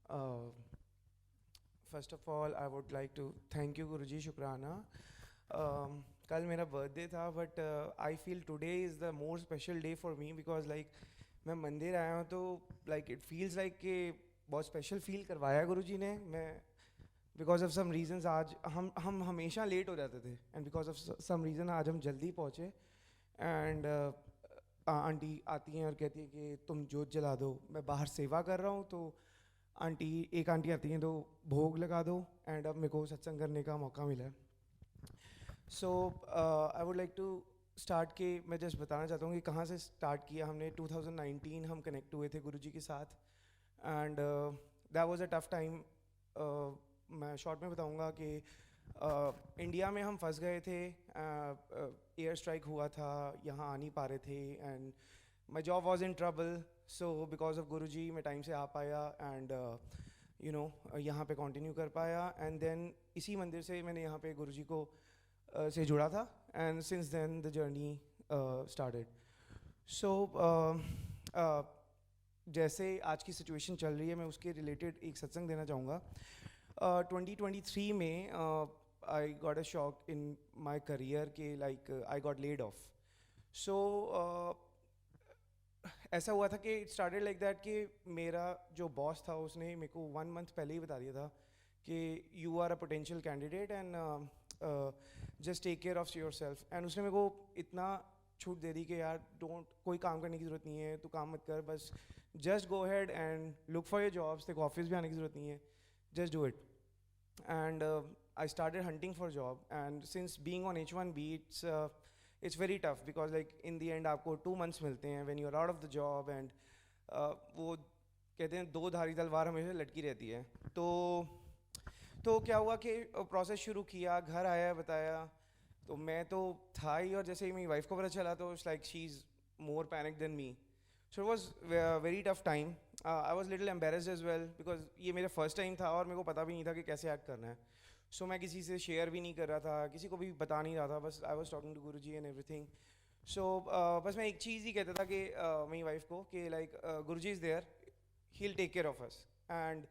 Uh, First of all, I would like to thank you, Guruji, शुक्राना. कल मेरा birthday था, but I feel today is the more special day for me because like मैं मंदिर आया हूँ तो लाइक इट फील्स लाइक कि बहुत स्पेशल फील करवाया गुरुजी ने. मैं बिकॉज ऑफ सम रीजंस आज हम हमेशा लेट हो जाते थे, and because of some reason आज हम जल्दी पहुँचे. एंड आंटी आती हैं और कहती है कि तुम जोत जला दो. मैं बाहर सेवा कर रहा हूँ तो एक आंटी आती हैं तो भोग लगा दो. एंड अब मेरे को सत्संग करने का मौका मिला है. So I would like to start के मैं जस्ट बताना चाहता हूँ कि कहाँ से स्टार्ट किया हमने. 2019 हम कनेक्ट हुए थे गुरुजी के साथ. And that was a tough time. मैं शॉर्ट में बताऊँगा कि इंडिया में हम फंस गए थे. एयर स्ट्राइक हुआ था, यहाँ आ नहीं पा रहे थे. And my job was in trouble. So because of Guruji मैं टाइम से आ पाया. एंड यहाँ पे कंटिन्यू कर पाया. एंड देन इसी मंदिर से मैंने यहाँ पे गुरुजी को से जुड़ा था. And since then the journey started. So जैसे आज की सिचुएशन चल रही है मैं उसके रिलेटेड एक सत्संग देना चाहूँगा. 2023 में I got a shock in my career के like I got laid off. So ऐसा हुआ था कि इट स्टार्टेड लाइक दैट कि मेरा जो बॉस था उसने मेरे को 1 मंथ पहले ही बता दिया था कि you are a potential candidate and just take care of yourself. And उसने मेरे को इतना छूट दे दी कि यार डोंट, कोई काम करने की ज़रूरत नहीं है, तू काम मत कर, बस just go had and look for your jobs. तेरे को ऑफिस भी आने की ज़रूरत नहीं है, just do it. And I started hunting for job. And since being on H1B it's very tough because like in the end आपको 2 months मिलते हैं when you're out of the job. and वो कहते हैं दो धारी तलवार हमेशा लटकी रहती है. तो क्या हुआ कि प्रोसेस शुरू किया, घर आया, बताया तो मैं तो था ही. और जैसे ही मेरी वाइफ को पता चला तो it's like she is more panic than me. So it was very tough time. I was little embarrassed as well because ये मेरा फर्स्ट टाइम था और मेरे को पता भी नहीं था कि कैसे एक्ट करना है. सो मैं किसी से शेयर भी नहीं कर रहा था, किसी को भी बता नहीं रहा था, बस I was talking to Guru ji and everything. सो बस मैं एक चीज़ ही कहता था कि मेरी वाइफ को कि like Guru ji is there, he will take care of us. And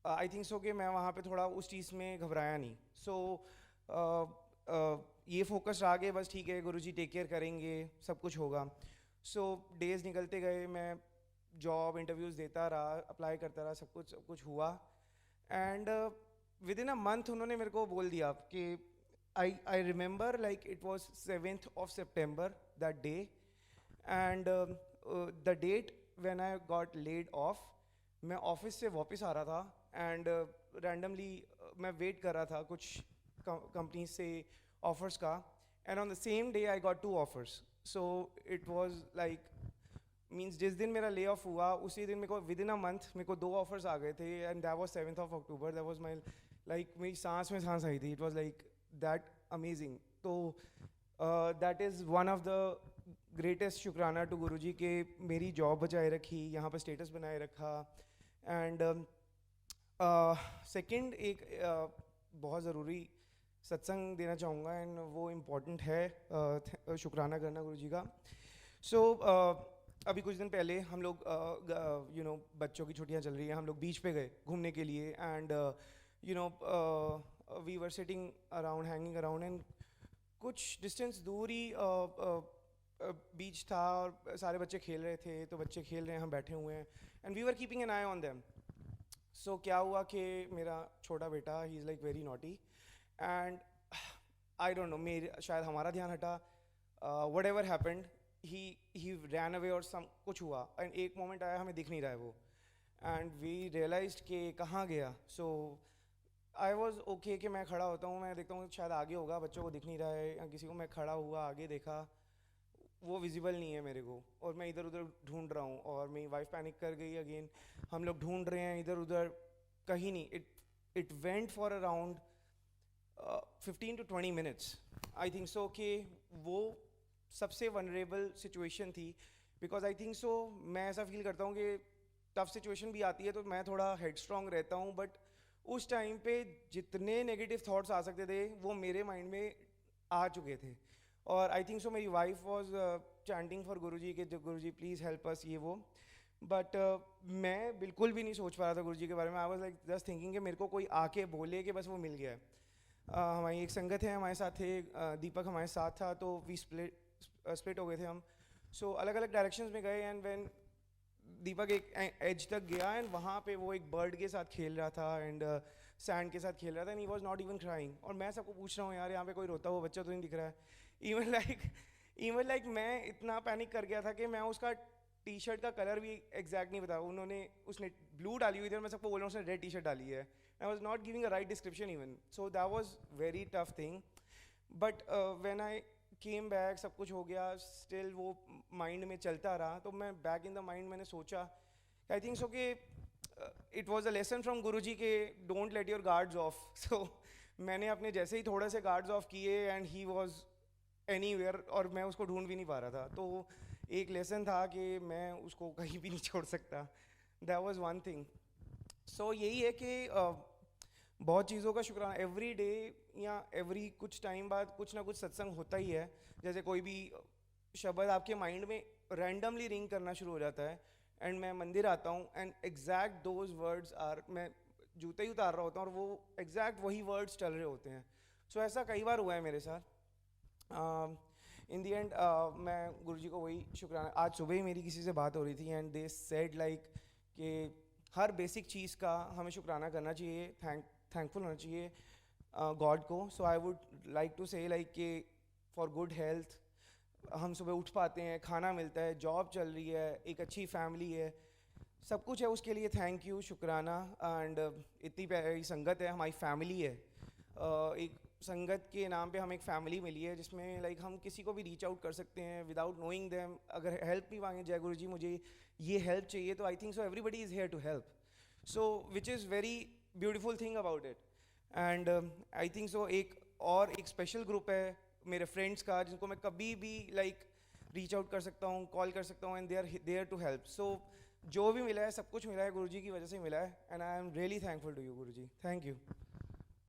I think so कि मैं वहाँ पे थोड़ा उस चीज़ में घबराया नहीं. सो ये फोकस रहा कि बस ठीक है गुरुजी टेक केयर करेंगे, सब कुछ होगा. सो डेज़ निकलते गए, मैं जॉब इंटरव्यूज़ देता रहा, अप्लाई करता रहा, सब कुछ हुआ. And within a month उन्होंने मेरे को बोल दिया कि I remember like it was 7th of September that day. And the date when I got laid off, मैं ऑफिस से वापस आ रहा था. एंड रैंडमली मैं वेट कर रहा था कुछ कंपनी से ऑफर्स का. And on the same day I got 2 offers. So it was like means जिस दिन मेरा ले ऑफ हुआ उसी दिन मेरे को विद इन अ मंथ मेरे को 2 ऑफर्स आ गए थे. And that was 7th of October. That was my like मेरी सांस में सांस आई थी. It was like that amazing. तो that is one of the greatest शुक्राना टू गुरुजी के मेरी जॉब बचाए रखी, यहाँ पर स्टेटस बनाए रखा. एंड सेकंड एक बहुत ज़रूरी सत्संग देना चाहूँगा एंड वो इम्पॉर्टेंट है शुक्राना करना गुरुजी का. सो अभी कुछ दिन पहले हम लोग बच्चों की छुट्टियां चल रही हैं, हम लोग बीच पे गए घूमने के लिए. And we were sitting around, hanging around. And कुछ डिस्टेंस दूर ही बीच था और सारे बच्चे खेल रहे थे. तो बच्चे खेल रहे हैं, हम बैठे हुए हैं. And we were keeping an eye on them. So क्या हुआ कि मेरा छोटा बेटा, he is like very naughty. And I don't know, मेरे शायद हमारा ध्यान हटा, whatever happened, he ran away और सम कुछ हुआ. एंड एक मोमेंट आया हमें दिख नहीं रहा है वो. एंड वी रियलाइज्ड कि कहाँ गया. सो आई वॉज ओके कि मैं खड़ा होता हूँ, मैं देखता हूँ शायद आगे होगा, बच्चों को दिख नहीं रहा है या किसी को. मैं खड़ा हुआ, आगे देखा, वो विजिबल नहीं है मेरे को. और मैं इधर उधर ढूंढ रहा हूँ और मेरी वाइफ पैनिक कर गई अगेन. हम लोग ढूंढ रहे हैं इधर उधर, कहीं नहीं. It went for around 15 to 20 minutes. I think so कि वो सबसे वनरेबल सिचुएशन थी. बिकॉज आई थिंक सो मैं ऐसा फील करता हूँ कि टफ सिचुएशन भी आती है तो मैं थोड़ा हेड स्ट्रॉन्ग रहता हूँ. बट उस टाइम पे जितने नेगेटिव थॉट्स आ सकते थे वो मेरे माइंड में आ चुके थे. और आई थिंक सो मेरी वाइफ वॉज चैंटिंग फॉर गुरुजी कि गुरुजी प्लीज़ हेल्प अस, ये वो. बट मैं बिल्कुल भी नहीं सोच पा रहा था गुरुजी के बारे में. I was like just thinking कि मेरे को कोई आके बोले कि बस वो मिल गया है. हमारी एक संगत है, हमारे साथ थे, दीपक हमारे साथ था, तो वी स्प्लिट हो गए थे हम. सो अलग अलग डायरेक्शंस में गए. एंड व्हेन दीपक एक एज तक गया एंड वहाँ पे वो एक बर्ड के साथ खेल रहा था एंड सैंड के साथ खेल रहा था and he was not even crying. और मैं सबको पूछ रहा हूँ यार यहाँ पे कोई रोता हुआ बच्चा तो नहीं दिख रहा है. इवन लाइक मैं इतना पैनिक कर गया था कि मैं उसका टी शर्ट का कलर भी एग्जैक्ट नहीं बता. उसने ब्लू डाली हुई थी और मैं सबको बोल रहा हूँ उसने रेड टी शर्ट डाली है. I was not giving a right description even. So that was very tough thing. But when I came back सब कुछ हो गया, स्टिल वो माइंड में चलता रहा. तो मैं बैक इन द माइंड मैंने सोचा, आई थिंक सो कि it was a lesson from Guru ji के don't let your guards off. सो मैंने अपने जैसे ही थोड़े से गार्ड्स ऑफ किए एंड ही वॉज एनीवेयर और मैं उसको ढूंढ भी नहीं पा रहा था. तो एक लेसन था कि मैं उसको कहीं भी नहीं छोड़ सकता. That was one thing. So यही है कि बहुत चीज़ों का शुक्राना. एवरी डे या एवरी कुछ टाइम बाद कुछ ना कुछ सत्संग होता ही है. जैसे कोई भी शब्द आपके माइंड में रैंडमली रिंग करना शुरू हो जाता है एंड मैं मंदिर आता हूँ and exact those words are, मैं जूते ही उतार रहा होता हूँ और वो एग्जैक्ट वही वर्ड्स चल रहे होते हैं. सो ऐसा कई बार हुआ है मेरे साथ. इन दी एंड मैं गुरुजी को वही शुक्राना. आज सुबह ही मेरी किसी से बात हो रही थी एंड दे सेड लाइक कि हर बेसिक चीज़ का हमें शुक्राना करना चाहिए, थैंकफुल होना चाहिए गॉड को. सो आई वुड लाइक टू से लाइक कि फॉर गुड हेल्थ हम सुबह उठ पाते हैं, खाना मिलता है, जॉब चल रही है, एक अच्छी फैमिली है, सब कुछ है, उसके लिए थैंक यू, शुक्राना. एंड इतनी प्यारी संगत है, हमारी फैमिली है. एक संगत के नाम पे हमें एक फैमिली मिली है जिसमें लाइक हम किसी को भी रीच आउट कर सकते हैं विदाउट नोइंग देम. अगर हेल्प भी मांगे, जय गुरु जी मुझे ये हेल्प चाहिए, तो I think so everybody is here to help. So which is very beautiful thing about it. And I think so एक स्पेशल ग्रुप है मेरे फ्रेंड्स का जिनको मैं कभी भी लाइक रीच आउट कर सकता हूँ, कॉल कर सकता हूँ and they are there to help. So जो भी मिला है सब कुछ मिला है गुरुजी की वजह से मिला है and I am really thankful to you Guruji. Thank you.